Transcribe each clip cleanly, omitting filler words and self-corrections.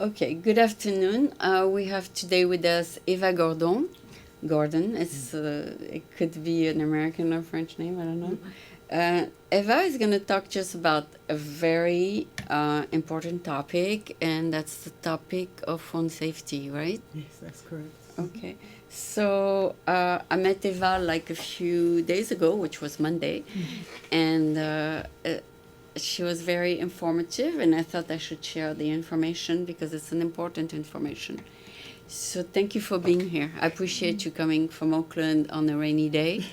Okay, good afternoon. We have today with us Ava Gordon. Gordon, it could be an American or French name, I don't know. Eva is going to talk just about a very important topic, and that's the topic of phone safety, right? Yes, that's correct. Okay. So I met Eva like a few days ago, which was Monday, and she was very informative, and I thought I should share the information because it's an important information. So thank you for being here. I appreciate you coming from Auckland on a rainy day.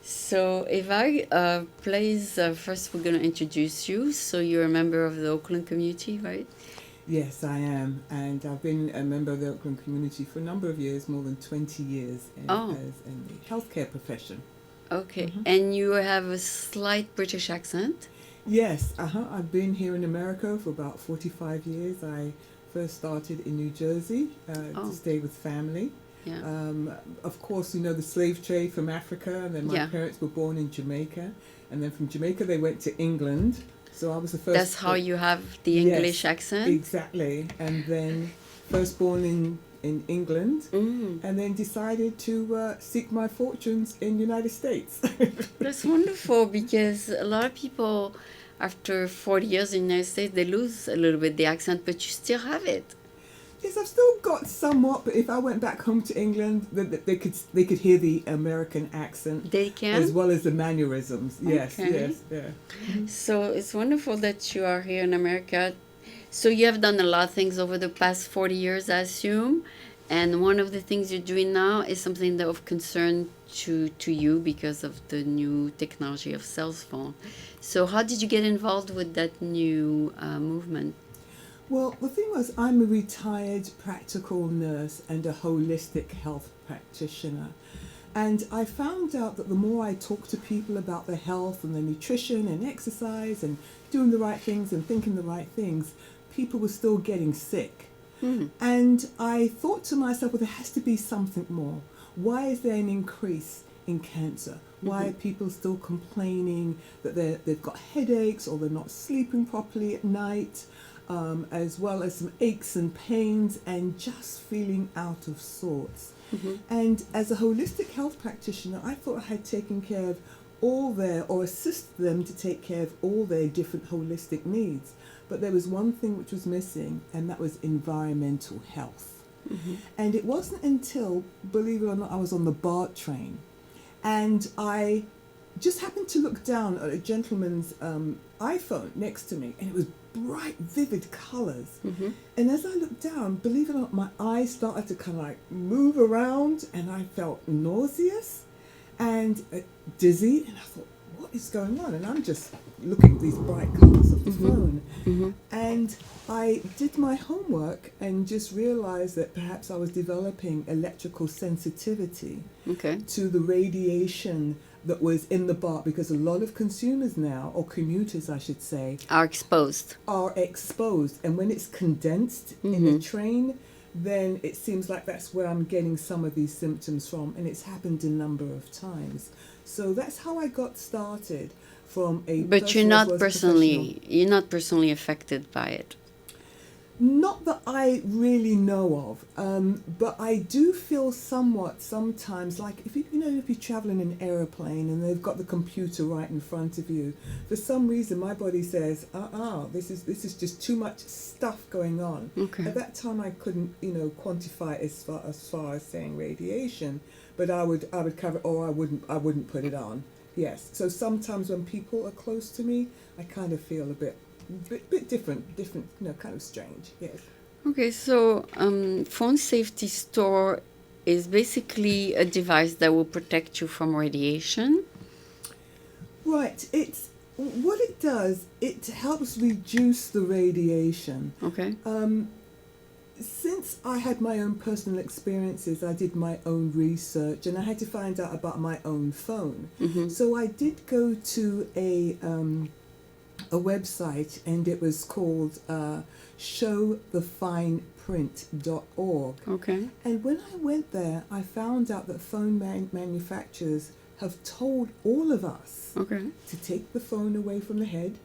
So Eva, please, first we're going to introduce you. So you're a member of the Auckland community, right? Yes, I am, and I've been a member of the Auckland community for a number of years, more than 20 years, as in the healthcare profession. Okay, and you have a slight British accent? Yes, I've been here in America for about 45 years. I first started in New Jersey to stay with family. Yeah. Of course, you know the slave trade from Africa, and then my parents were born in Jamaica, and then from Jamaica they went to England. So I was the first. That's how you have the English accent? Exactly. And then first born in England, and then decided to seek my fortunes in the United States. That's wonderful, because a lot of people, after 40 years in the United States, they lose a little bit the accent, but you still have it. Yes, I've still got somewhat, but if I went back home to England, they could hear the American accent. They can? As well as the mannerisms. Yes, okay. Yes, yeah. So it's wonderful that you are here in America. So you have done a lot of things over the past 40 years, I assume. And one of the things you're doing now is something that of concern to you because of the new technology of cell phone. So how did you get involved with that new movement? Well, the thing was, I'm a retired practical nurse and a holistic health practitioner. And I found out that the more I talked to people about their health and their nutrition and exercise and doing the right things and thinking the right things, people were still getting sick. And I thought to myself, well, there has to be something more. Why is there an increase in cancer? Why are people still complaining that they've got headaches or they're not sleeping properly at night, as well as some aches and pains and just feeling out of sorts? And as a holistic health practitioner, I thought I had taken care of or assist them to take care of all their different holistic needs. But there was one thing which was missing, and that was environmental health. And it wasn't until, believe it or not, I was on the BART train, and I just happened to look down at a gentleman's iPhone next to me, and it was bright, vivid colours. And as I looked down, believe it or not, my eyes started to kind of like move around, and I felt nauseous and dizzy, and I thought, what is going on? And I'm just looking at these bright colours of the phone. And I did my homework and just realised that perhaps I was developing electrical sensitivity to the radiation that was in the BART, because a lot of consumers now, or commuters I should say, are exposed. And when it's condensed in a train, then it seems like that's where I'm getting some of these symptoms from, and it's happened a number of times. So that's how I got started from a. But you're not personally affected by it. Not that I really know of, but I do feel somewhat sometimes like if you're traveling in an aeroplane and they've got the computer right in front of you, for some reason my body says, this is just too much stuff going on. At that time I couldn't quantify as far as saying radiation, but I would cover it, or I wouldn't put it on. Yes. So sometimes when people are close to me, I kind of feel a bit different, kind of strange. Yes. Okay, so phone safety store is basically a device that will protect you from radiation. Right. What it does. It helps reduce the radiation. Okay. Since I had my own personal experiences, I did my own research, and I had to find out about my own phone. So I did go to a website, and it was called showthefineprint.org. Okay. And when I went there, I found out that phone manufacturers have told all of us Okay. to take the phone away from the head,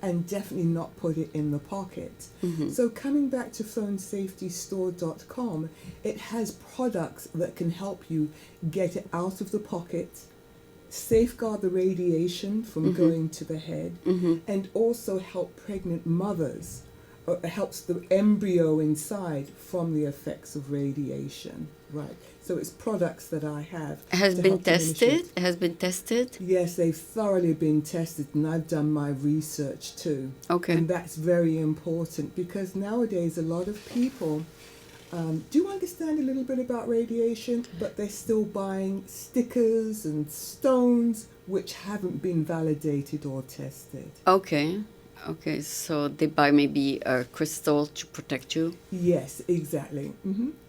and definitely not put it in the pocket. Mm-hmm. So coming back to phone-safety-store.com, it has products that can help you get it out of the pocket, safeguard the radiation from going to the head, and also help pregnant mothers. It helps the embryo inside from the effects of radiation. Right. So it's products that I have. Has to been help diminish tested? it. Has been tested? Yes, they've thoroughly been tested, and I've done my research too. Okay. And that's very important because nowadays a lot of people do understand a little bit about radiation, but they're still buying stickers and stones which haven't been validated or tested. Okay. Okay, so they buy maybe a crystal to protect you? Yes, exactly.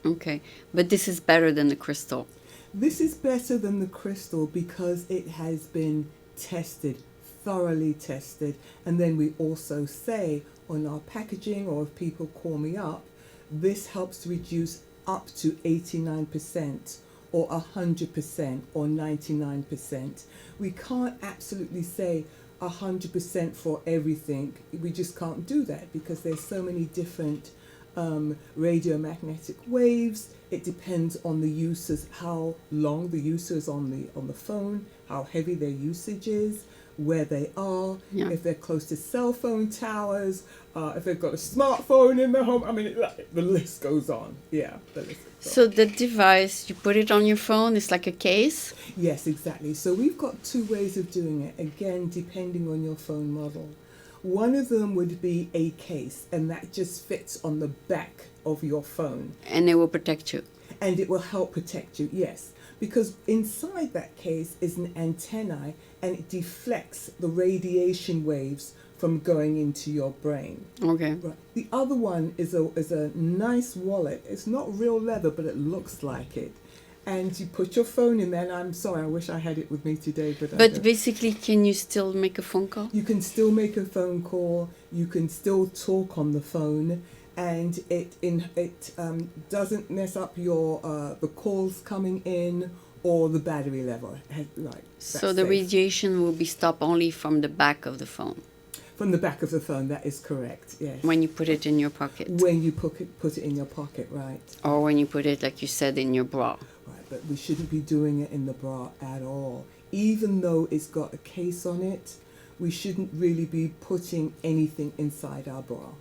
Okay, but this is better than the crystal. This is better than the crystal because it has been tested, thoroughly tested. And then we also say on our packaging, or if people call me up, this helps to reduce up to 89% or 100% or 99%. We can't absolutely say 100% for everything. We just can't do that because there's so many different radiomagnetic waves. It depends on the users, how long the user is on the phone, how heavy their usage is, where they are, if they're close to cell phone towers, if they've got a smartphone in their home. I mean, the list goes on. Yeah, the list goes on. So the device, you put it on your phone, it's like a case? Yes, exactly. So we've got two ways of doing it, again, depending on your phone model. One of them would be a case, and that just fits on the back of your phone. And it will protect you. And it will help protect you, yes. Because inside that case is an antenna, and it deflects the radiation waves from going into your brain. Okay. Right. The other one is a nice wallet. It's not real leather, but it looks like it. And you put your phone in there, and I'm sorry, I wish I had it with me today. But basically, can you still make a phone call? You can still make a phone call. You can still talk on the phone, and it doesn't mess up your the calls coming in or the battery level. Right. So the radiation will be stopped only from the back of the phone. From the back of the phone, that is correct, yes. When you put it in your pocket. When you put it in your pocket, right. Or when you put it, like you said, in your bra. Right, but we shouldn't be doing it in the bra at all. Even though it's got a case on it, we shouldn't really be putting anything inside our bra.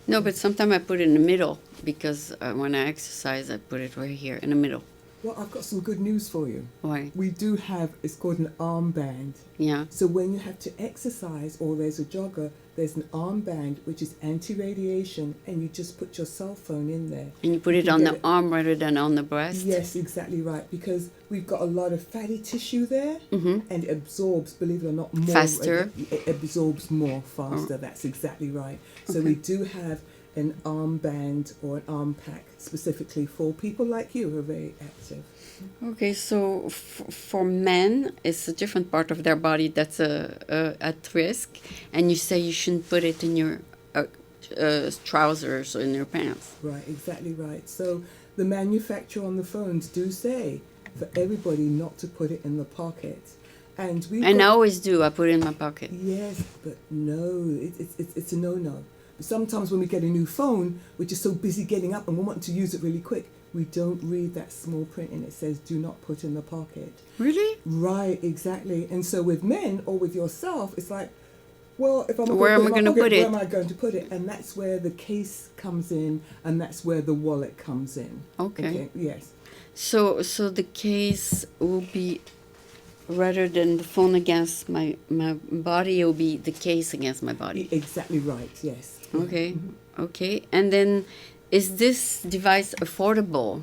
No, but sometimes I put it in the middle because when I exercise, I put it right here in the middle. Well, I've got some good news for you. Why? We do have, it's called an armband. Yeah. So when you have to exercise or there's a jogger, there's an armband which is anti-radiation, and you just put your cell phone in there. And you put it on the arm rather than on the breast? Yes, exactly right. Because we've got a lot of fatty tissue there, and it absorbs, believe it or not, more. Faster? It absorbs more faster. That's exactly right. So we do have an armband or an arm pack specifically for people like you who are very active. Okay, so for men, it's a different part of their body that's at risk, and you say you shouldn't put it in your trousers or in your pants. Right, exactly right. So the manufacturer on the phones do say for everybody not to put it in the pocket. And I always do. I put it in my pocket. Yes, but no, it's a no-no. Sometimes when we get a new phone, we're just so busy getting up and we want to use it really quick. We don't read that small print and it says do not put in the pocket. Really? Right, exactly. And so with men or with yourself, it's like, well, if I'm where am I going to put it? Where am I going to put it? And that's where the case comes in, and that's where the wallet comes in. Okay. Yes. So the case will be, rather than the phone against my body, it will be the case against my body. Exactly right. Yes. Okay. Mm-hmm. Okay. And then, is this device affordable?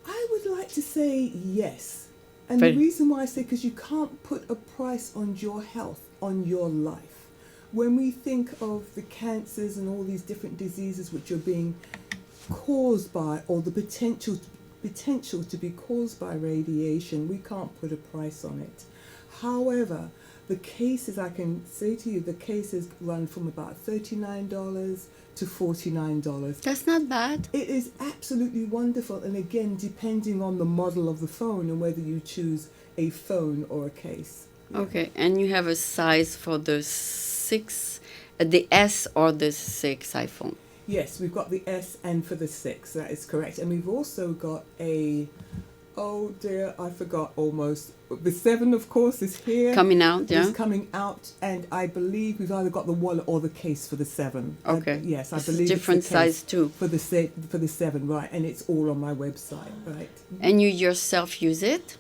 I would like to say yes. And the reason why I say, because you can't put a price on your health, on your life. When we think of the cancers and all these different diseases which are being caused by, or the potential to be caused by radiation, we can't put a price on it. However, the cases, I can say to you, the cases run from about $39 to $49. That's not bad. It is absolutely wonderful, and again, depending on the model of the phone and whether you choose a phone or a case. Okay, and you have a size for the 6, the S or the 6 iPhone. Yes, we've got the S and for the 6, that is correct. And we've also got a, oh dear, I forgot almost. The 7, of course, is here. Coming out, yeah? It's coming out, and I believe we've either got the wallet or the case for the 7. Okay. Yes, I It's believe different it's the case size too. for the for the 7, right? And it's all on my website, right? And you yourself use it?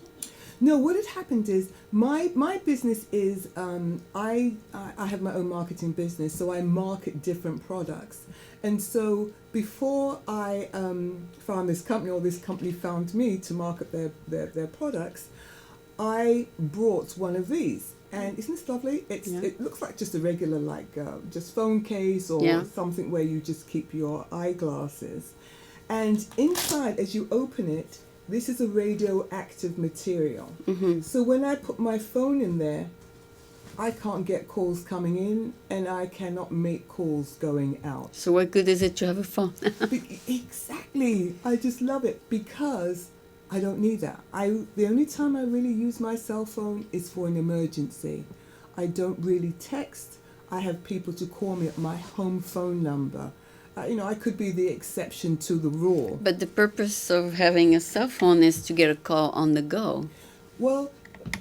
No, what had happened is my business is I have my own marketing business, so I market different products, and so before I found this company, or this company found me to market their products, I brought one of these. And isn't this lovely? It looks like just a regular just phone case or something where you just keep your eyeglasses. And inside, as you open it, this is a radioactive material. Mm-hmm. So when I put my phone in there, I can't get calls coming in and I cannot make calls going out. So what good is it to have a phone? Exactly. I just love it because I don't need that. The only time I really use my cell phone is for an emergency. I don't really text. I have people to call me at my home phone number. I could be the exception to the rule. But the purpose of having a cell phone is to get a call on the go. Well,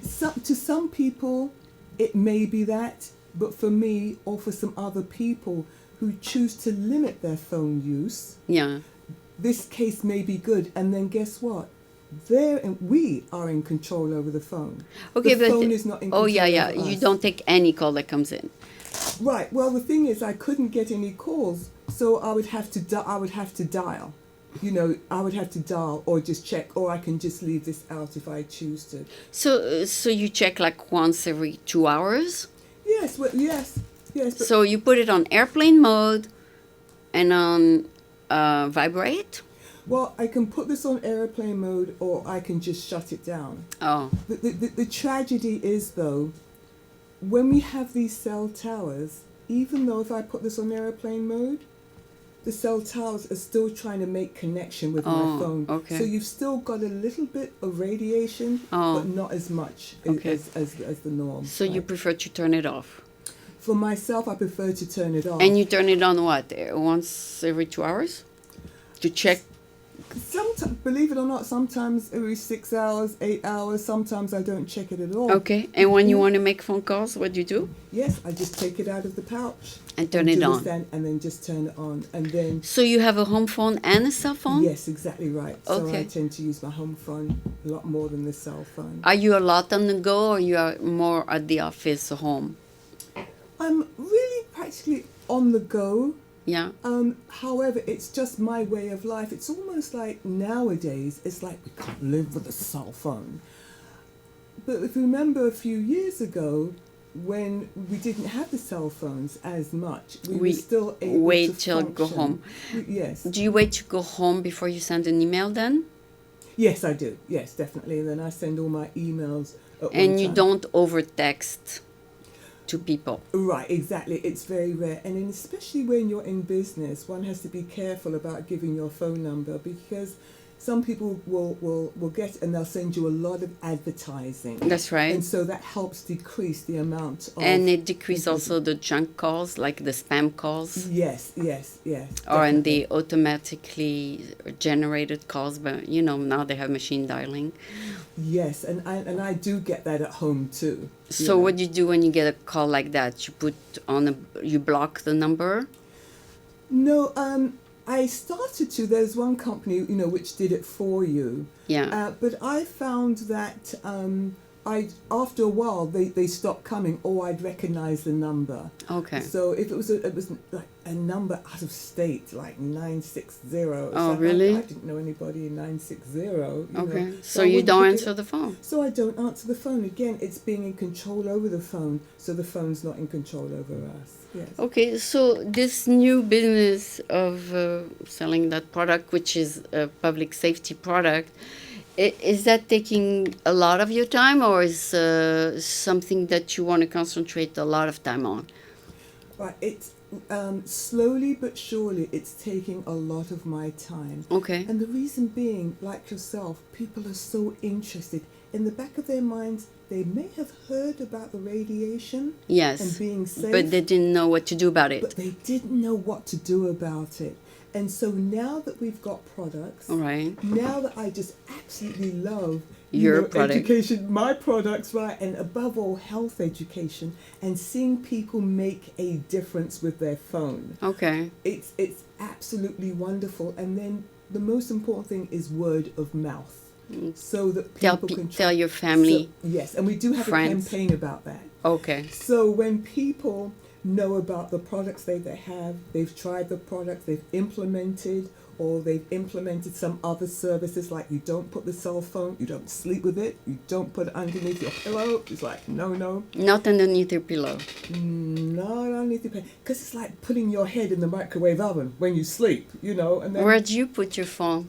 to some people, it may be that, but for me or for some other people who choose to limit their phone use, this case may be good. And then guess what? We are in control over the phone. Okay, the phone is not in control over us. You don't take any call that comes in. Right. Well, the thing is, I couldn't get any calls, so I would have to dial. I would have to dial or just check, or I can just leave this out if I choose to. So you check like once every 2 hours? Yes. Well, yes. But So you put it on airplane mode and on vibrate? Well, I can put this on airplane mode, or I can just shut it down. Oh. The tragedy is, though, when we have these cell towers, even though if I put this on airplane mode, the cell towers are still trying to make connection with my phone. Okay. So you've still got a little bit of radiation, but not as much as the norm. So you prefer to turn it off? For myself, I prefer to turn it off. And you turn it on what? Once every 2 hours? To check? Sometimes, believe it or not, sometimes every 6 hours, 8 hours, sometimes I don't check it at all. Okay. And when you want to make phone calls, what do you do? Yes, I just take it out of the pouch. And turn it on. And then just turn it on. And then... So you have a home phone and a cell phone? Yes, exactly right. So Okay. I tend to use my home phone a lot more than the cell phone. Are you a lot on the go, or you are more at the office or home? I'm really practically on the go. Yeah. However, it's just my way of life. It's almost like nowadays, it's like we can't live with a cell phone. But if you remember a few years ago, when we didn't have the cell phones as much, we were still able wait to till function. go home. Yes. Do you wait to go home before you send an email then? Yes, I do. Yes, definitely. And then I send all my emails at one And you time. don't over text to people. Right, exactly. It's very rare. And then especially when you're in business, one has to be careful about giving your phone number, because some people will get, and they'll send you a lot of advertising. That's right. And so that helps decrease the amount of... And it decreases also the junk calls, like the spam calls. Yes. Or in the automatically generated calls, but now they have machine dialing. Yes, and I do get that at home too. So what do you do when you get a call like that? You block the number? No, I started to. There's one company, which did it for you. Yeah. But I found that after a while they stopped coming, or I'd recognize the number. Okay. So if it was like a number out of state, like 960. Oh, really? I didn't know anybody in 960. Okay. So I you wouldn't don't pick answer it- the phone? So I don't answer the phone. Again, it's being in control over the phone, so the phone's not in control over us. Yes. Okay, so this new business of selling that product, which is a public safety product, is that taking a lot of your time, or is something that you want to concentrate a lot of time on? Right. It's slowly but surely, it's taking a lot of my time. Okay. And the reason being, like yourself, people are so interested in the back of their minds, they may have heard about the radiation Yes. and being safe, But they didn't know what to do about it. but they didn't know what to do about it. And so now that we've got products, All right. now that I just absolutely love Your product. education, my products, right, and above all, health education, and seeing people make a difference with their phone. Okay. It's absolutely wonderful. And then the most important thing is word of mouth, so that people can Tell your family. So, yes, and we do have friends. a campaign about that. Okay. So when people know about the products they have, they've tried the products, they've implemented, or they've implemented some other services, like you don't put the cell phone, you don't sleep with it, you don't put it underneath your pillow. It's like, no. Not underneath your pillow. No, underneath your pillow. Because it's like putting your head in the microwave oven when you sleep, And then Where do you put your phone?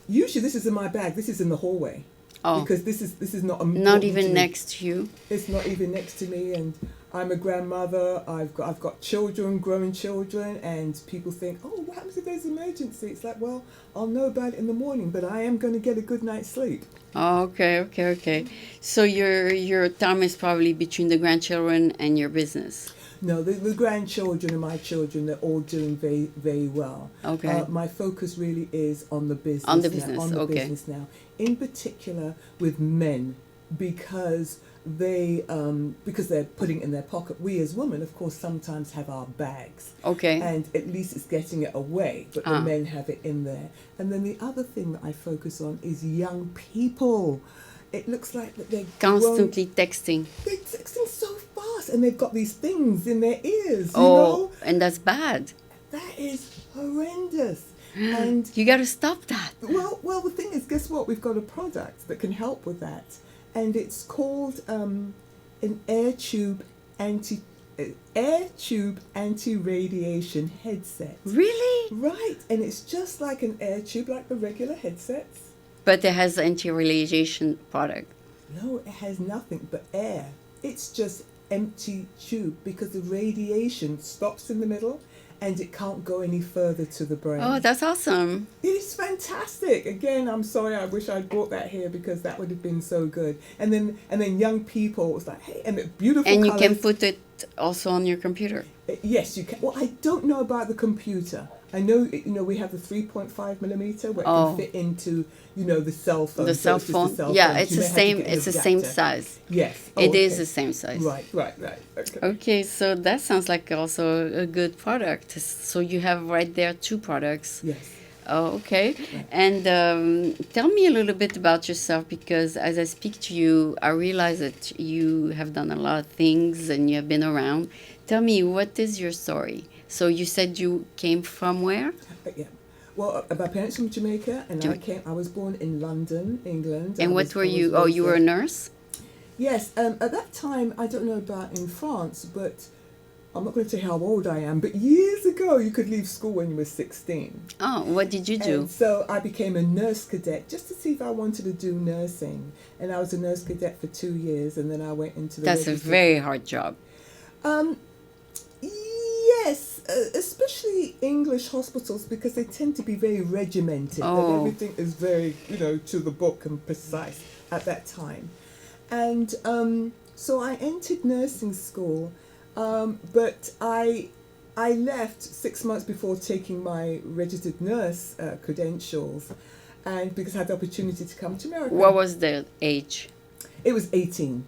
usually this is in my bag. This is in the hallway. Oh. Because this is not Not important even to me. next to you. It's not even next to me, and I'm a grandmother. I've got children, growing children, and people think, oh, what happens if there's an emergency? It's like, well, I'll know about it in the morning, but I am going to get a good night's sleep. Okay. So your time is probably between the grandchildren and your business. No, the grandchildren and my children, they're all doing very, very well. Okay. My focus really is on the business. On the business, Now, on the okay. business now. In particular with men, because they're putting it in their pocket. We as women, of course, sometimes have our bags. Okay. And at least it's getting it away, but the men have it in there. And then the other thing that I focus on is young people. It looks like that they're Constantly texting. They're texting so fast, and they've got these things in their ears, you know? And that's bad. That is horrendous. And You got to stop that. well, the thing is, guess what? We've got a product that can help with that, and it's called an air tube anti-radiation headset. Really? Right, and it's just like an air tube, like the regular headsets. But it has anti-radiation product. No, it has nothing but air. It's just empty tube because the radiation stops in the middle and it can't go any further to the brain. Oh, that's awesome. It's fantastic. Again, I'm sorry, I wish I'd brought that here because that would have been so good. And then young people, was like, hey, and beautiful And colours. you can put it also on your computer. Yes, you can. Well, I don't know about the computer. I know, we have the 3.5 millimeter where it can fit into, the cell phone. The cell it's just phone. the cell Yeah, phone. it's You the may have to same. get an It's the same adapter. size. Yes. It is okay. the same size. Right. Okay. Okay, so that sounds like also a good product. So you have right there 2 products. Yes. Oh, okay. Right. And tell me a little bit about yourself, because as I speak to you, I realize that you have done a lot of things and you have been around. Tell me, what is your story? So you said you came from where? Yeah. Well, my parents from Jamaica, and I was born in London, England. And what were you? Oh, you were a nurse? Yes. At that time, I don't know about in France, but I'm not going to tell you how old I am, but years ago, you could leave school when you were 16. Oh, what did you do? And so I became a nurse cadet just to see if I wanted to do nursing. And I was a nurse cadet for 2 years, and then I went into the That's a very hard job. Yes, especially English hospitals, because they tend to be very regimented. Oh. And everything is very, to the book and precise at that time. And so I entered nursing school, but I left 6 months before taking my registered nurse credentials, and because I had the opportunity to come to America. What was the age? It was 18.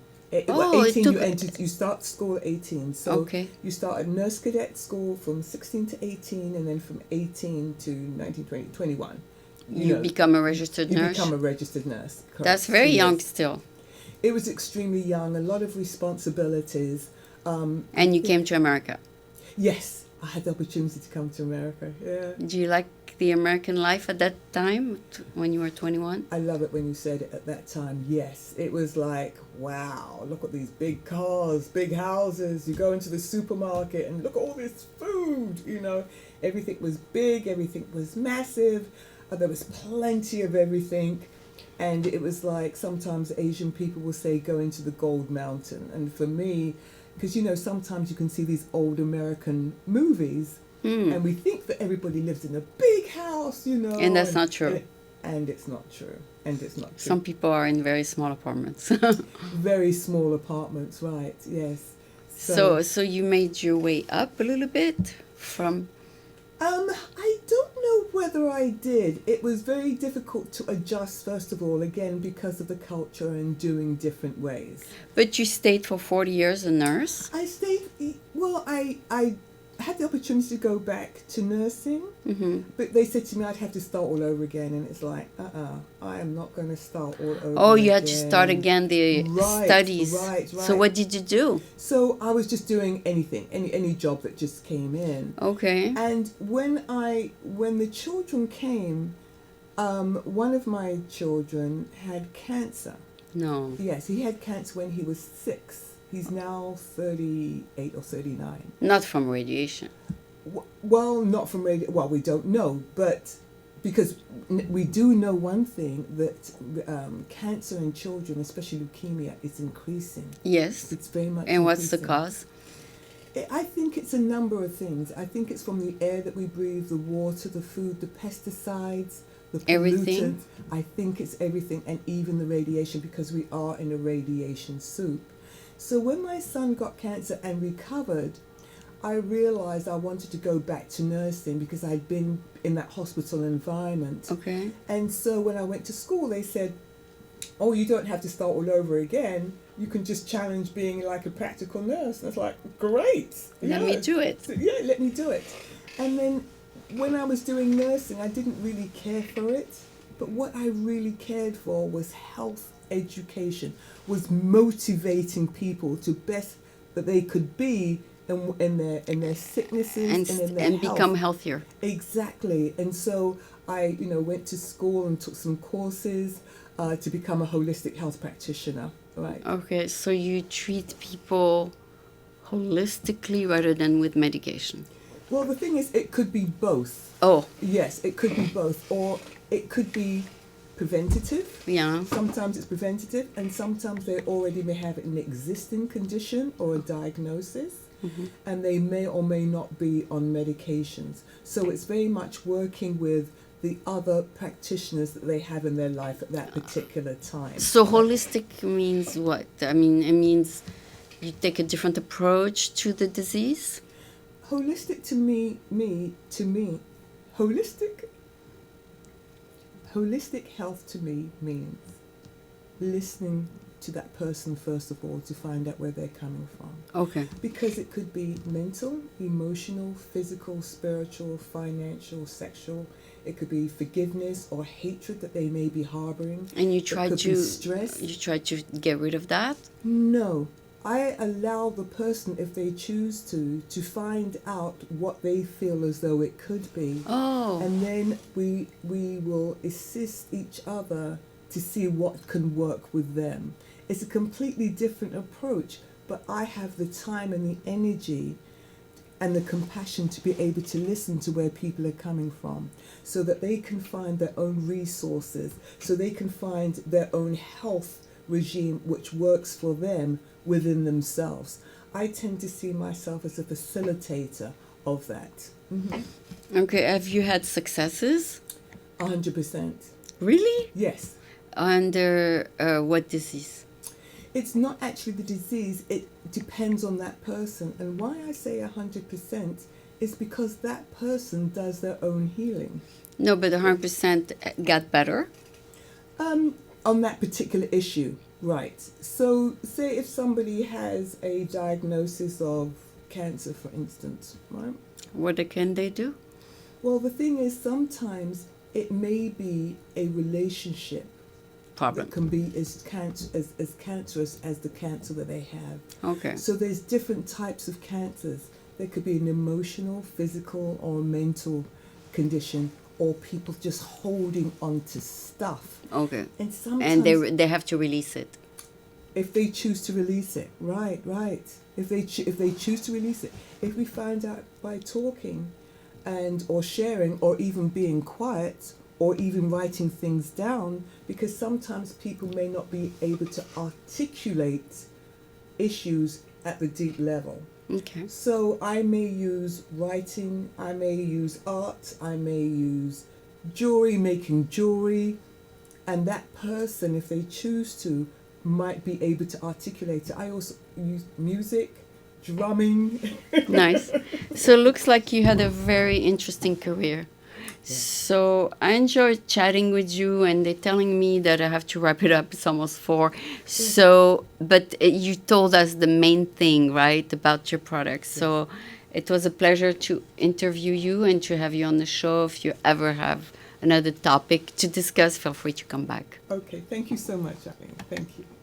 Oh, 18 it you start school at 18. So Okay. you start at nurse cadet school from 16 to 18, and then from 18 to 19, 20, 21. You become a registered You nurse? become a registered nurse. Correct. That's very So, young yes. still. It was extremely young, a lot of responsibilities. And you came to America. Yes, I had the opportunity to come to America. Yeah. Do you like the American life at that time when you were 21? I love it when you said it at that time. Yes, it was like, wow, look at these big cars, big houses. You go into the supermarket and look at all this food, Everything was big, everything was massive. There was plenty of everything. And it was like sometimes Asian people will say go into the Gold Mountain. And for me, because, sometimes you can see these old American movies and we think that everybody lives in a big house, And that's not true. and it's not true. And it's not true. Some people are in very small apartments. Very small apartments, right? Yes. So you made your way up a little bit from. I don't know whether I did. It was very difficult to adjust, first of all, again, because of the culture and doing different ways. But you stayed for 40 years a nurse? I stayed, well, I had the opportunity to go back to nursing, but they said to me I'd have to start all over again, and it's like, I am not going to start all over Oh, you again. had to start again the studies. Right. So what did you do? So I was just doing anything, any job that just came in. Okay. And when the children came, one of my children had cancer. No. Yes, he had cancer when he was 6. He's now 38 or 39. Not from radiation. Well, not from radio. Well, we don't know, but because we do know one thing, that cancer in children, especially leukemia, is increasing. Yes. It's very much. And what's the increasing. cause? I think it's a number of things. I think it's from the air that we breathe, the water, the food, the pesticides, the pollutants. Everything? I think it's everything, and even the radiation, because we are in a radiation soup. So when my son got cancer and recovered, I realized I wanted to go back to nursing because I'd been in that hospital environment. Okay. And so when I went to school, they said, oh, you don't have to start all over again. You can just challenge being like a practical nurse. And I was like, great. Let me do it. So, yeah, let me do it. And then when I was doing nursing, I didn't really care for it. But what I really cared for was health education, was motivating people to best that they could be in their sicknesses and in their and health. become healthier. Exactly. And so I went to school and took some courses to become a holistic health practitioner. Right. Okay, so you treat people holistically rather than with medication. Well, the thing is, it could be both. Oh. Yes, it could be both, or it could be preventative. Yeah. Sometimes it's preventative, and sometimes they already may have an existing condition or a diagnosis, and they may or may not be on medications. So it's very much working with the other practitioners that they have in their life at that particular time. So holistic means what? I mean, it means you take a different approach to the disease? Holistic to me, holistic health to me means listening to that person first of all to find out where they're coming from. Okay. Because it could be mental, emotional, physical, spiritual, financial, sexual. It could be forgiveness or hatred that they may be harboring. And you It try could to be stress. you try to get rid of that? No. I allow the person, if they choose to find out what they feel as though it could be. Oh. And then we will assist each other to see what can work with them. It's a completely different approach, but I have the time and the energy and the compassion to be able to listen to where people are coming from so that they can find their own resources, so they can find their own health regime which works for them within themselves. I tend to see myself as a facilitator of that. Okay, have you had successes? 100%. Really? Yes. Under what disease? It's not actually the disease, it depends on that person. And why I say 100% is because that person does their own healing. No, but 100% got better? On that particular issue, right. So say if somebody has a diagnosis of cancer, for instance, right? What can they do? Well, the thing is, sometimes it may be a relationship Problem. that can be as cancerous as the cancer that they have. Okay. So there's different types of cancers. There could be an emotional, physical, or mental condition, or people just holding on to stuff. Okay. And sometimes, And they have to release it. if they choose to release it, right. If they choose to release it, if we find out by talking, or sharing, or even being quiet, or even writing things down, because sometimes people may not be able to articulate issues at the deep level. Okay. So I may use writing, I may use art, I may use jewelry, making jewelry, and that person, if they choose to, might be able to articulate it. I also use music, drumming. Nice. So it looks like you had a very interesting career. So I enjoyed chatting with you, and they're telling me that I have to wrap it up. It's almost 4. So, but you told us the main thing, right, about your products. So it was a pleasure to interview you and to have you on the show. If you ever have another topic to discuss, feel free to come back. Okay, thank you so much, Aline. Thank you.